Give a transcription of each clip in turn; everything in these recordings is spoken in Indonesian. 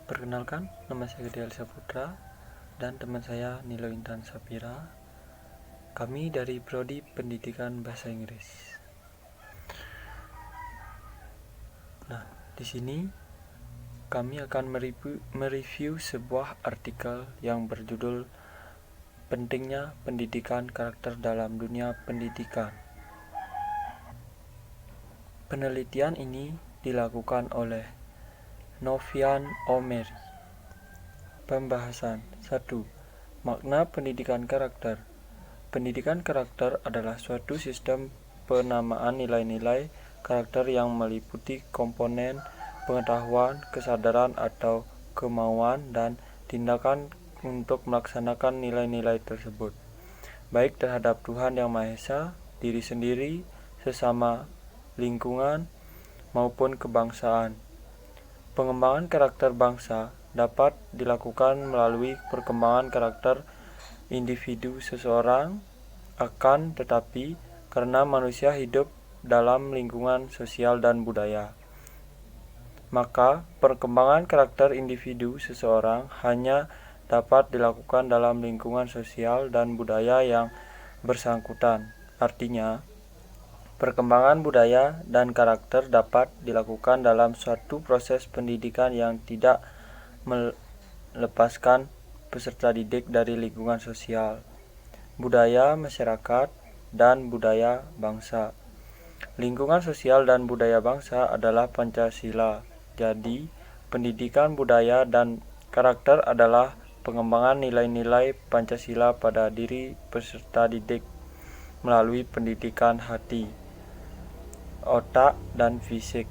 Perkenalkan, nama saya Gede Alisa Putra dan teman saya Nilo Intan Sapira. Kami dari Prodi Pendidikan Bahasa Inggris. Nah, di sini kami akan mereview sebuah artikel yang berjudul Pentingnya Pendidikan Karakter dalam Dunia Pendidikan. Penelitian ini dilakukan oleh Novian Omery. Pembahasan 1. Makna pendidikan karakter. Pendidikan karakter adalah suatu sistem penamaan nilai-nilai karakter yang meliputi komponen pengetahuan, kesadaran atau kemauan dan tindakan untuk melaksanakan nilai-nilai tersebut, baik terhadap Tuhan Yang Maha Esa, diri sendiri, sesama lingkungan, maupun kebangsaan. Pengembangan karakter bangsa dapat dilakukan melalui perkembangan karakter individu seseorang, akan tetapi karena manusia hidup dalam lingkungan sosial dan budaya, maka perkembangan karakter individu seseorang hanya dapat dilakukan dalam lingkungan sosial dan budaya yang bersangkutan. Artinya, perkembangan budaya dan karakter dapat dilakukan dalam suatu proses pendidikan yang tidak melepaskan peserta didik dari lingkungan sosial, budaya masyarakat, dan budaya bangsa. Lingkungan sosial dan budaya bangsa adalah Pancasila. Jadi, pendidikan budaya dan karakter adalah pengembangan nilai-nilai Pancasila pada diri peserta didik melalui pendidikan hati, otak, dan fisik.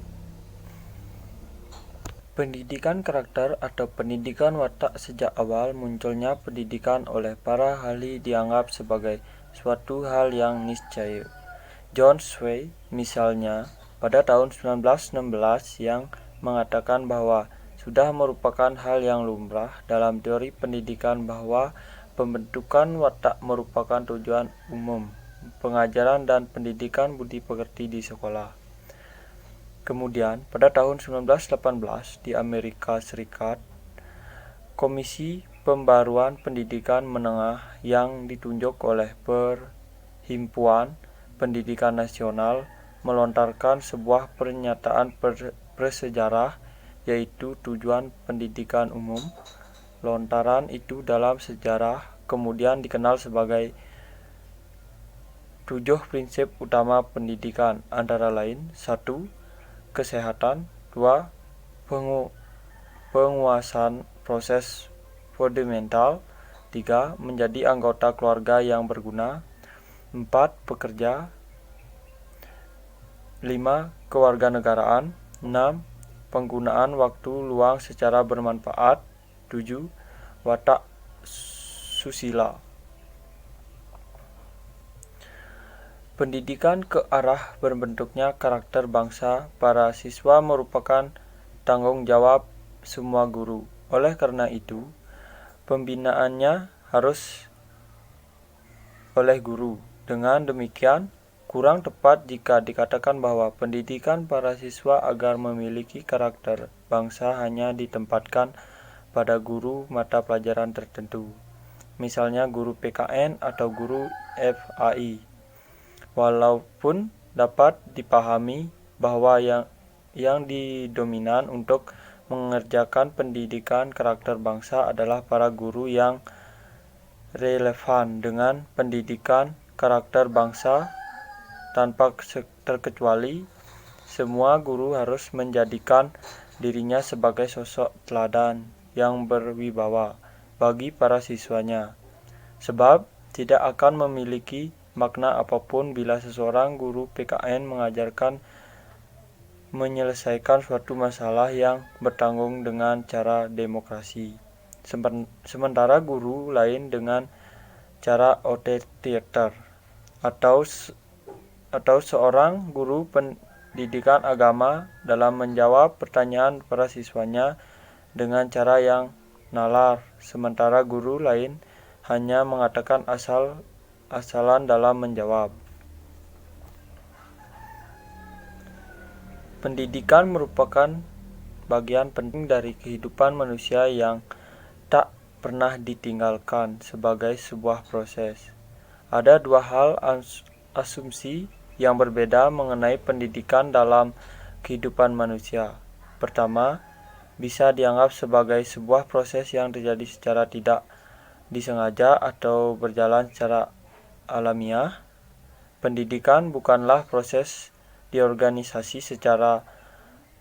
Pendidikan karakter atau pendidikan watak. Sejak awal munculnya pendidikan oleh para ahli dianggap sebagai suatu hal yang niscaya. John Sway misalnya pada tahun 1916 yang mengatakan bahwa sudah merupakan hal yang lumrah dalam teori pendidikan bahwa pembentukan watak merupakan tujuan umum pengajaran dan pendidikan budi pekerti di sekolah. Kemudian, pada tahun 1918 di Amerika Serikat, Komisi Pembaruan Pendidikan Menengah yang ditunjuk oleh Perhimpunan Pendidikan Nasional melontarkan sebuah pernyataan prasejarah, yaitu tujuan pendidikan umum. Lontaran itu dalam sejarah kemudian dikenal sebagai 7 prinsip utama pendidikan, antara lain 1. Kesehatan, 2. Penguasaan proses fundamental, 3. Menjadi anggota keluarga yang berguna, 4. Pekerja, 5. Kewarganegaraan, 6. Penggunaan waktu luang secara bermanfaat, 7. Watak susila. Pendidikan ke arah berbentuknya karakter bangsa para siswa merupakan tanggung jawab semua guru. Oleh karena itu, pembinaannya harus oleh guru. Dengan demikian, kurang tepat jika dikatakan bahwa pendidikan para siswa agar memiliki karakter bangsa hanya ditempatkan pada guru mata pelajaran tertentu, misalnya guru PKN atau guru FAI. Walaupun dapat dipahami bahwa yang didominan untuk mengerjakan pendidikan karakter bangsa adalah para guru yang relevan dengan pendidikan karakter bangsa. Tanpa terkecuali, semua guru harus menjadikan dirinya sebagai sosok teladan yang berwibawa bagi para siswanya, sebab tidak akan memiliki makna apapun bila seseorang guru PKN mengajarkan menyelesaikan suatu masalah yang bertanggung dengan cara demokrasi, sementara guru lain dengan cara otoriter, atau seorang guru pendidikan agama dalam menjawab pertanyaan para siswanya dengan cara yang nalar, sementara guru lain hanya mengatakan asalan dalam menjawab. Pendidikan merupakan bagian penting dari kehidupan manusia yang tak pernah ditinggalkan sebagai sebuah proses. Ada dua hal asumsi yang berbeda mengenai pendidikan dalam kehidupan manusia. Pertama, bisa dianggap sebagai sebuah proses yang terjadi secara tidak disengaja atau berjalan secara alamiah. Pendidikan bukanlah proses diorganisasi secara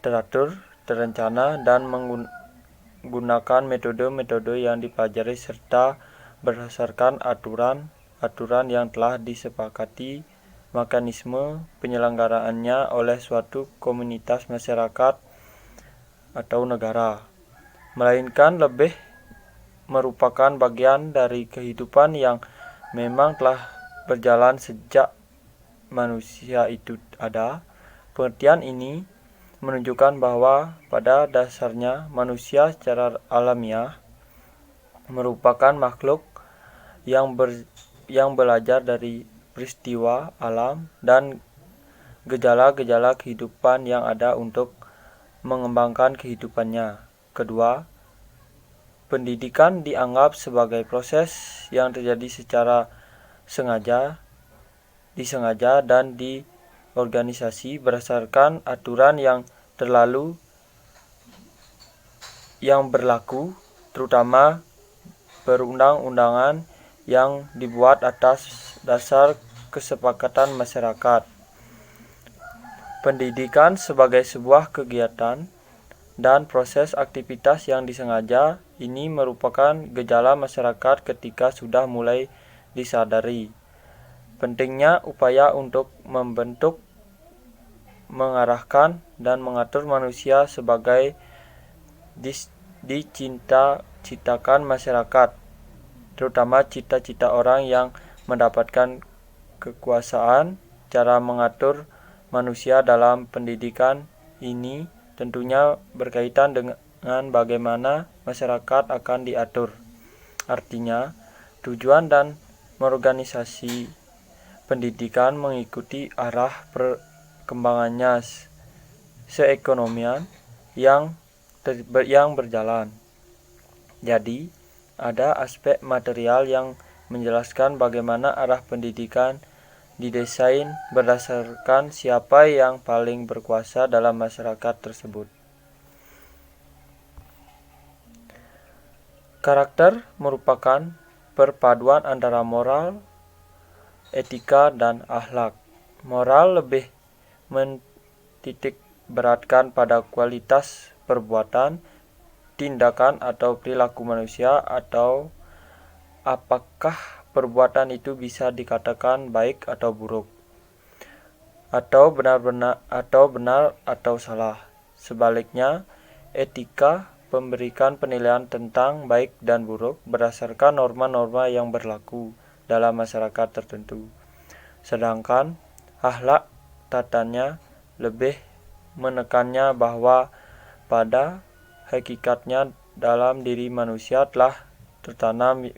teratur, terencana, dan menggunakan metode-metode yang dipelajari serta berdasarkan aturan yang telah disepakati mekanisme penyelenggaraannya oleh suatu komunitas masyarakat atau negara, melainkan lebih merupakan bagian dari kehidupan yang memang telah berjalan sejak manusia itu ada. Pengertian ini menunjukkan bahwa pada dasarnya manusia secara alamiah merupakan makhluk yang belajar dari peristiwa alam dan gejala-gejala kehidupan yang ada untuk mengembangkan kehidupannya. Kedua, pendidikan dianggap sebagai proses yang terjadi secara disengaja dan diorganisasi berdasarkan aturan yang berlaku, terutama perundang-undangan yang dibuat atas dasar kesepakatan masyarakat. Pendidikan sebagai sebuah kegiatan dan proses aktivitas yang disengaja ini merupakan gejala masyarakat ketika sudah mulai disadari pentingnya upaya untuk membentuk, mengarahkan, dan mengatur manusia sebagai diciptakan masyarakat, terutama cita-cita orang yang mendapatkan kekuasaan. Cara mengatur manusia dalam pendidikan ini tentunya berkaitan dengan bagaimana masyarakat akan diatur. Artinya, tujuan dan organisasi pendidikan mengikuti arah perkembangannya seekonomian yang berjalan. Jadi, ada aspek material yang menjelaskan bagaimana arah pendidikan didesain berdasarkan siapa yang paling berkuasa dalam masyarakat tersebut. Karakter merupakan perpaduan antara moral, etika, dan akhlak. Moral lebih mentitik beratkan pada kualitas perbuatan, tindakan, atau perilaku manusia, atau apakah perbuatan itu bisa dikatakan baik atau buruk, atau benar atau salah. Sebaliknya, etika memberikan penilaian tentang baik dan buruk berdasarkan norma-norma yang berlaku dalam masyarakat tertentu. Sedangkan akhlak tatanya lebih menekannya bahwa pada hakikatnya dalam diri manusia telah tertanam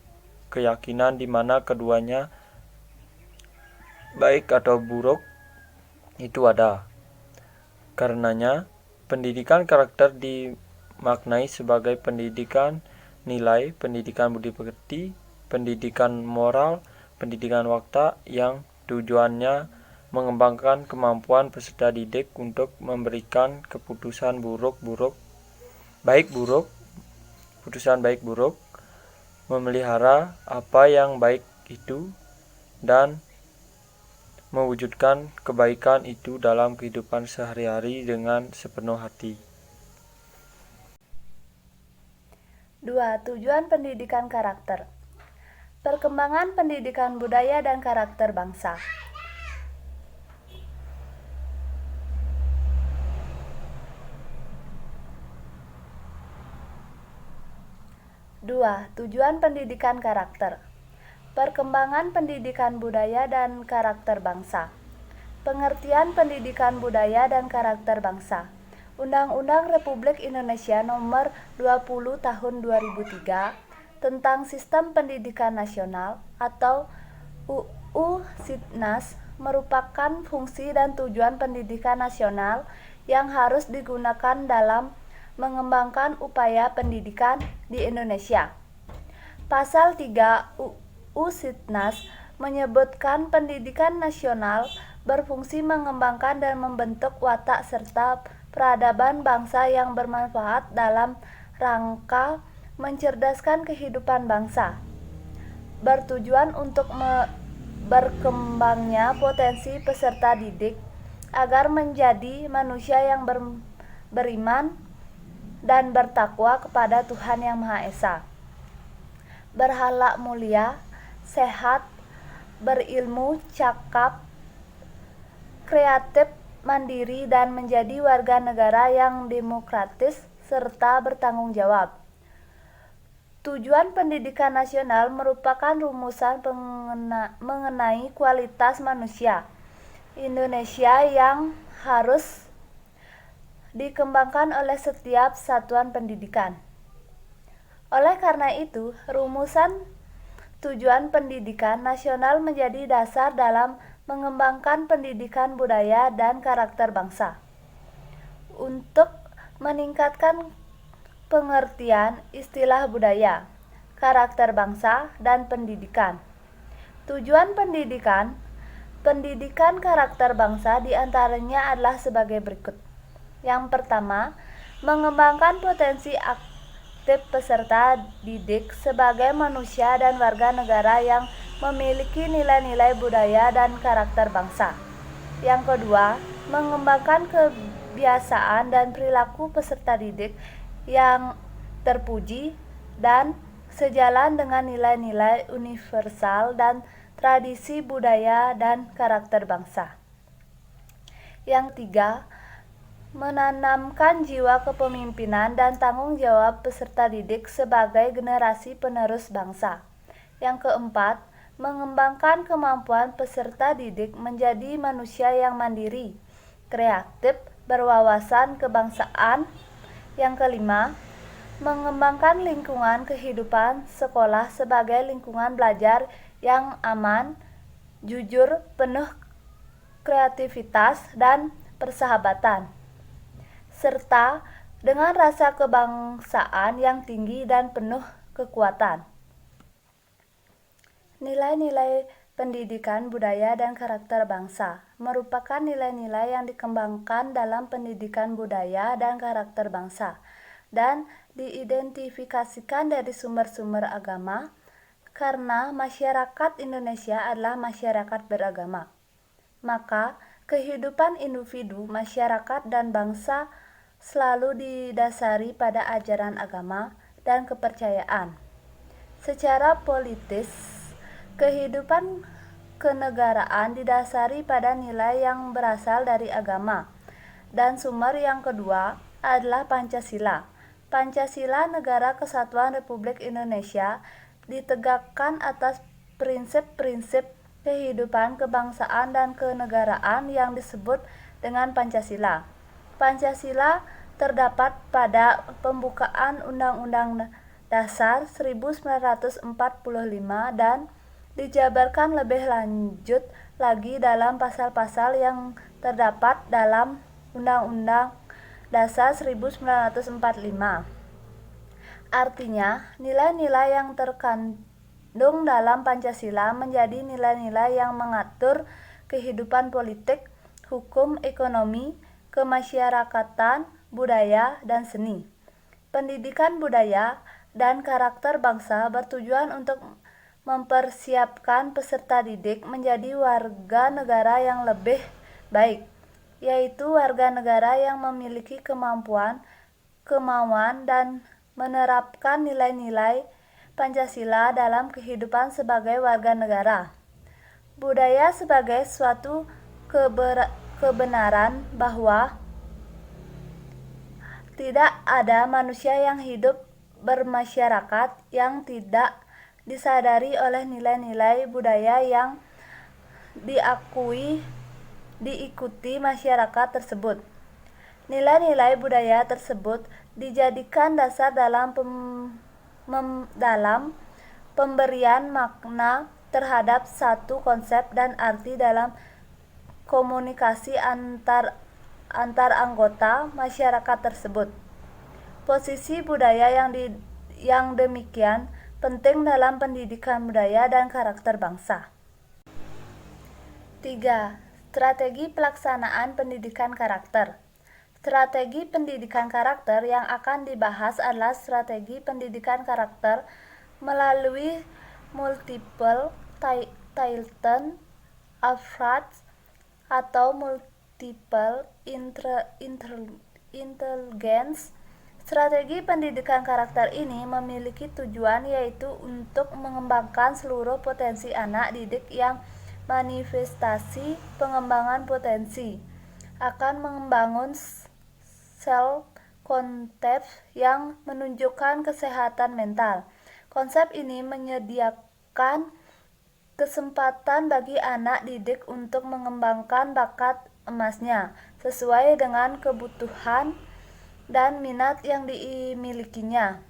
keyakinan di mana keduanya baik atau buruk itu ada. Karenanya, pendidikan karakter dimaknai sebagai pendidikan nilai, pendidikan budi pekerti, pendidikan moral, pendidikan watak yang tujuannya mengembangkan kemampuan peserta didik untuk memberikan keputusan baik buruk, memelihara apa yang baik itu, dan mewujudkan kebaikan itu dalam kehidupan sehari-hari dengan sepenuh hati. 2. Tujuan pendidikan karakter. Perkembangan pendidikan budaya dan karakter bangsa. 2. Tujuan pendidikan karakter. Perkembangan pendidikan budaya dan karakter bangsa. Pengertian pendidikan budaya dan karakter bangsa. Undang-Undang Republik Indonesia Nomor 20 Tahun 2003 tentang Sistem Pendidikan Nasional atau UU Sitnas merupakan fungsi dan tujuan pendidikan nasional yang harus digunakan dalam mengembangkan upaya pendidikan di Indonesia. Pasal 3 UU Sitnas menyebutkan pendidikan nasional berfungsi mengembangkan dan membentuk watak serta peradaban bangsa yang bermanfaat dalam rangka mencerdaskan kehidupan bangsa, bertujuan untuk berkembangnya potensi peserta didik agar menjadi manusia yang beriman dan bertakwa kepada Tuhan Yang Maha Esa, berhalak mulia, sehat, berilmu, cakap, kreatif, mandiri, dan menjadi warga negara yang demokratis serta bertanggung jawab. Tujuan pendidikan nasional merupakan rumusan mengenai kualitas manusia Indonesia yang harus dikembangkan oleh setiap satuan pendidikan. Oleh karena itu, rumusan tujuan pendidikan nasional menjadi dasar dalam mengembangkan pendidikan budaya dan karakter bangsa. Untuk meningkatkan pengertian istilah budaya, karakter bangsa, dan pendidikan. Tujuan pendidikan karakter bangsa diantaranya adalah sebagai berikut. Yang pertama, mengembangkan potensi aktif peserta didik sebagai manusia dan warga negara yang memiliki nilai-nilai budaya dan karakter bangsa. Yang kedua, mengembangkan kebiasaan dan perilaku peserta didik yang terpuji dan sejalan dengan nilai-nilai universal dan tradisi budaya dan karakter bangsa. Yang ketiga, menanamkan jiwa kepemimpinan dan tanggung jawab peserta didik sebagai generasi penerus bangsa. Yang keempat, mengembangkan kemampuan peserta didik menjadi manusia yang mandiri, kreatif, berwawasan kebangsaan. Yang kelima, mengembangkan lingkungan kehidupan sekolah sebagai lingkungan belajar yang aman, jujur, penuh kreativitas dan persahabatan, serta dengan rasa kebangsaan yang tinggi dan penuh kekuatan. Nilai-nilai pendidikan budaya dan karakter bangsa merupakan nilai-nilai yang dikembangkan dalam pendidikan budaya dan karakter bangsa dan diidentifikasikan dari sumber-sumber agama karena masyarakat Indonesia adalah masyarakat beragama. Maka, kehidupan individu, masyarakat, dan bangsa selalu didasari pada ajaran agama dan kepercayaan. Secara politis, kehidupan kenegaraan didasari pada nilai yang berasal dari agama. Dan sumber yang kedua adalah Pancasila. Pancasila Negara Kesatuan Republik Indonesia ditegakkan atas prinsip-prinsip kehidupan kebangsaan dan kenegaraan yang disebut dengan Pancasila. Pancasila terdapat pada pembukaan Undang-Undang Dasar 1945 dan dijabarkan lebih lanjut lagi dalam pasal-pasal yang terdapat dalam Undang-Undang Dasar 1945. Artinya, nilai-nilai yang terkandung dalam Pancasila menjadi nilai-nilai yang mengatur kehidupan politik, hukum, ekonomi, kemasyarakatan, budaya, dan seni. Pendidikan budaya dan karakter bangsa bertujuan untuk mempersiapkan peserta didik menjadi warga negara yang lebih baik, yaitu warga negara yang memiliki kemampuan, kemauan, dan menerapkan nilai-nilai Pancasila dalam kehidupan sebagai warga negara. Budaya sebagai suatu kebenaran bahwa tidak ada manusia yang hidup bermasyarakat yang tidak disadari oleh nilai-nilai budaya yang diikuti masyarakat tersebut. Nilai-nilai budaya tersebut dijadikan dasar dalam pemberian makna terhadap satu konsep dan arti dalam komunikasi antar anggota masyarakat tersebut. Posisi budaya yang demikian penting dalam pendidikan budaya dan karakter bangsa. 3. Strategi pelaksanaan pendidikan karakter. Strategi pendidikan karakter yang akan dibahas adalah strategi pendidikan karakter melalui multiple talent approach atau multiple intelligence. Strategi pendidikan karakter ini memiliki tujuan yaitu untuk mengembangkan seluruh potensi anak didik yang manifestasi pengembangan potensi, akan membangun self-concept yang menunjukkan kesehatan mental. Konsep ini menyediakan kesempatan bagi anak didik untuk mengembangkan bakat emasnya sesuai dengan kebutuhan dan minat yang dimilikinya.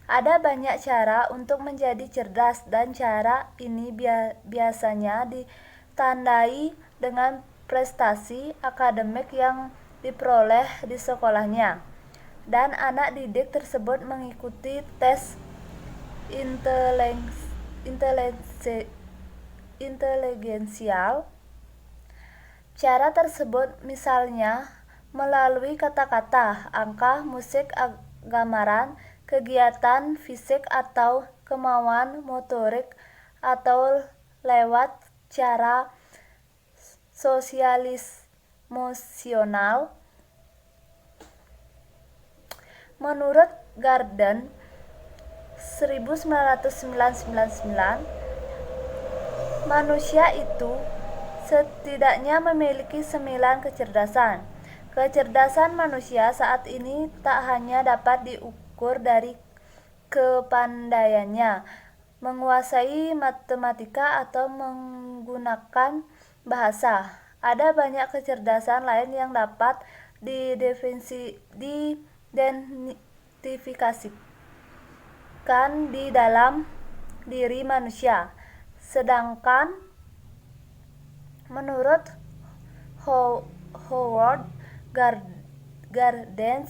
Ada banyak cara untuk menjadi cerdas dan cara ini biasanya ditandai dengan prestasi akademik yang diperoleh di sekolahnya, dan anak didik tersebut mengikuti tes inteligensial. Cara tersebut misalnya melalui kata-kata, angka, musik, gambaran, kegiatan fisik atau kemauan motorik, atau lewat cara sosialis emosional. Menurut Garden 1999, manusia itu setidaknya memiliki 9 kecerdasan. Kecerdasan manusia saat ini tak hanya dapat diukur dari kepandaiannya menguasai matematika atau menggunakan bahasa. Ada banyak kecerdasan lain yang dapat diidentifikasikan di dalam diri manusia. Sedangkan menurut Howard Gardner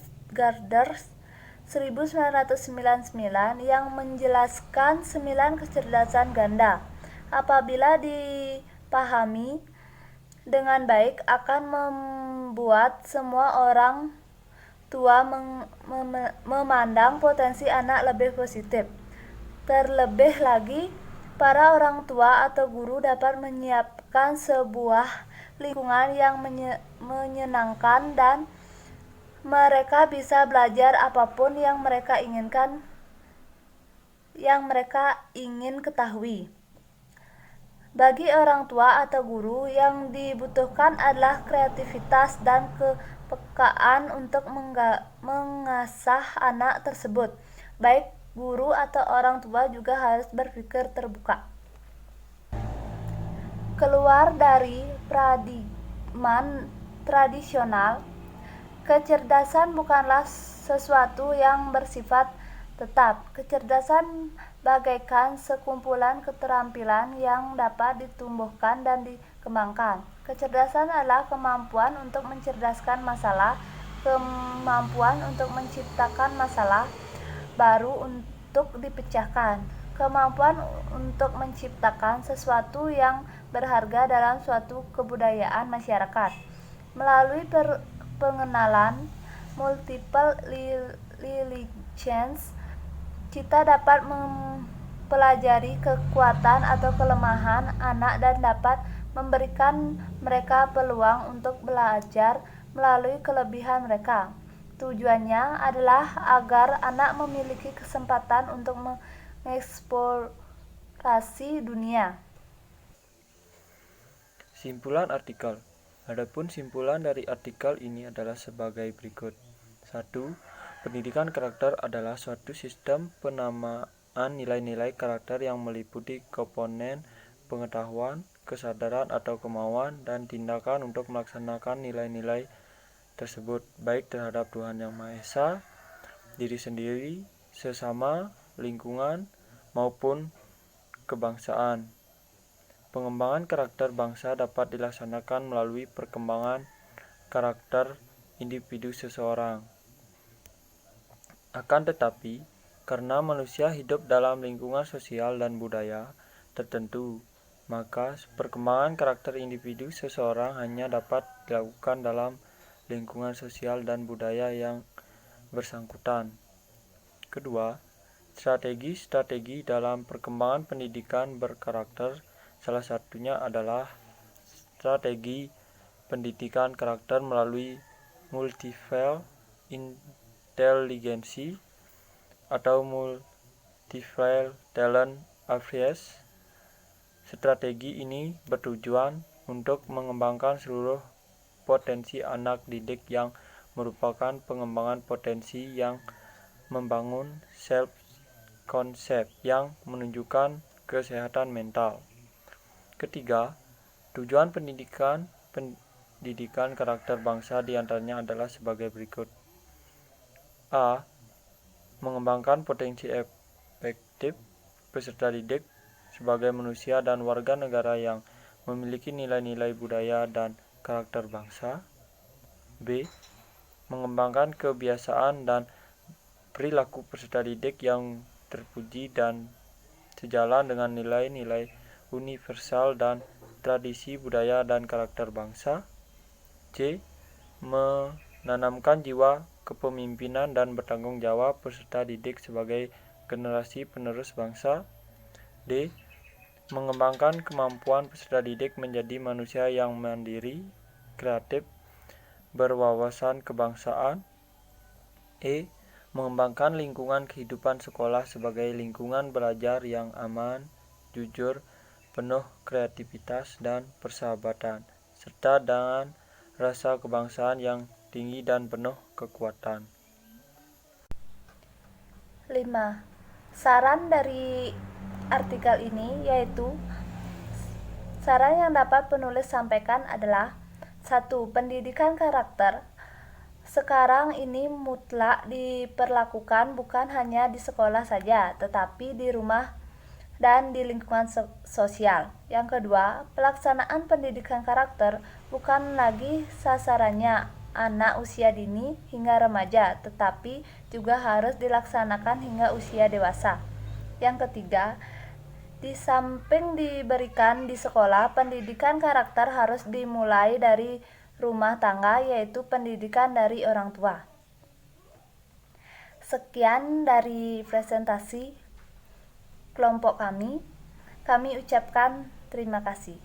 1999 yang menjelaskan 9 kecerdasan ganda, apabila dipahami dengan baik akan membuat semua orang tua memandang potensi anak lebih positif. Terlebih lagi, para orang tua atau guru dapat menyiapkan sebuah lingkungan yang menyenangkan dan mereka bisa belajar apapun yang mereka ingin ketahui. Bagi orang tua atau guru, yang dibutuhkan adalah kreativitas dan kepekaan untuk mengasah anak tersebut. Baik guru atau orang tua juga harus berpikir terbuka. Keluar dari paradigma tradisional, kecerdasan bukanlah sesuatu yang bersifat tetap. Kecerdasan bagaikan sekumpulan keterampilan yang dapat ditumbuhkan dan dikembangkan. Kecerdasan adalah kemampuan untuk mencerdaskan masalah, kemampuan untuk menciptakan masalah baru untuk dipecahkan, kemampuan untuk menciptakan sesuatu yang berharga dalam suatu kebudayaan masyarakat. Melalui pengenalan multiple intelligence, kita dapat mempelajari kekuatan atau kelemahan anak dan dapat memberikan mereka peluang untuk belajar melalui kelebihan mereka. Tujuannya adalah agar anak memiliki kesempatan untuk mengeksplorasi dunia. Simpulan artikel. Adapun simpulan dari artikel ini adalah sebagai berikut. 1. Pendidikan karakter adalah suatu sistem penamaan nilai-nilai karakter yang meliputi komponen pengetahuan, kesadaran atau kemauan, dan tindakan untuk melaksanakan nilai-nilai tersebut, baik terhadap Tuhan Yang Maha Esa, diri sendiri, sesama, lingkungan, maupun kebangsaan. Pengembangan karakter bangsa dapat dilaksanakan melalui perkembangan karakter individu seseorang. Akan tetapi, karena manusia hidup dalam lingkungan sosial dan budaya tertentu, maka perkembangan karakter individu seseorang hanya dapat dilakukan dalam lingkungan sosial dan budaya yang bersangkutan. Kedua, strategi-strategi dalam perkembangan pendidikan berkarakter, salah satunya adalah strategi pendidikan karakter melalui multiple intelligency atau multiple talent approach. Strategi ini bertujuan untuk mengembangkan seluruh potensi anak didik yang merupakan pengembangan potensi yang membangun self-concept yang menunjukkan kesehatan mental. Ketiga, tujuan pendidikan karakter bangsa diantaranya adalah sebagai berikut. A. Mengembangkan potensi efektif peserta didik sebagai manusia dan warga negara yang memiliki nilai-nilai budaya dan karakter bangsa. B. Mengembangkan kebiasaan dan perilaku peserta didik yang terpuji dan sejalan dengan nilai-nilai universal dan tradisi budaya dan karakter bangsa. C. Menanamkan jiwa kepemimpinan dan bertanggung jawab peserta didik sebagai generasi penerus bangsa. D. Mengembangkan kemampuan peserta didik menjadi manusia yang mandiri, kreatif, berwawasan kebangsaan. E. Mengembangkan lingkungan kehidupan sekolah sebagai lingkungan belajar yang aman, jujur, penuh kreativitas dan persahabatan, serta dengan rasa kebangsaan yang tinggi dan penuh kekuatan. 5. Saran dari artikel ini yaitu saran yang dapat penulis sampaikan adalah 1. Pendidikan karakter sekarang ini mutlak diperlakukan bukan hanya di sekolah saja, tetapi di rumah dan di lingkungan sosial. Yang kedua, pelaksanaan pendidikan karakter bukan lagi sasarannya anak usia dini hingga remaja, tetapi juga harus dilaksanakan hingga usia dewasa. Yang ketiga, di samping diberikan di sekolah, pendidikan karakter harus dimulai dari rumah tangga, yaitu pendidikan dari orang tua. Sekian dari presentasi kelompok kami. Kami ucapkan terima kasih.